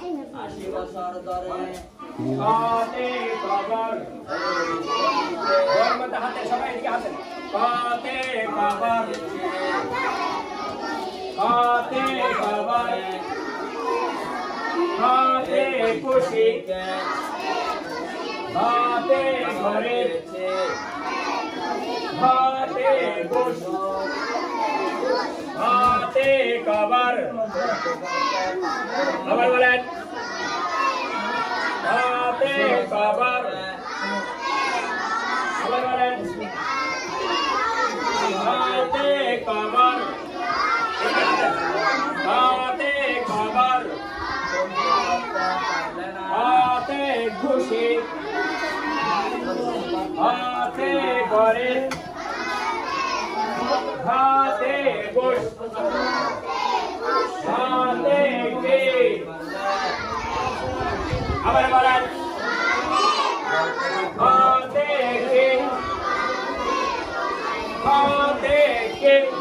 80 বছর ধরে কাতে কবর ওর মধ্যে হাতে সবাই এদিকে হাতে কাতে কবর কাতে কবর কাতে খুশি কাতে ঘরে কাতে গোশ কাতে কবর আবার বলেন কাতে কবর আবার বলেন কাতে কবর কাতে কবর কাতে খুশি কাতে ঘরে কাতে গোশ কাতে কে আবার বলেন কাতে কে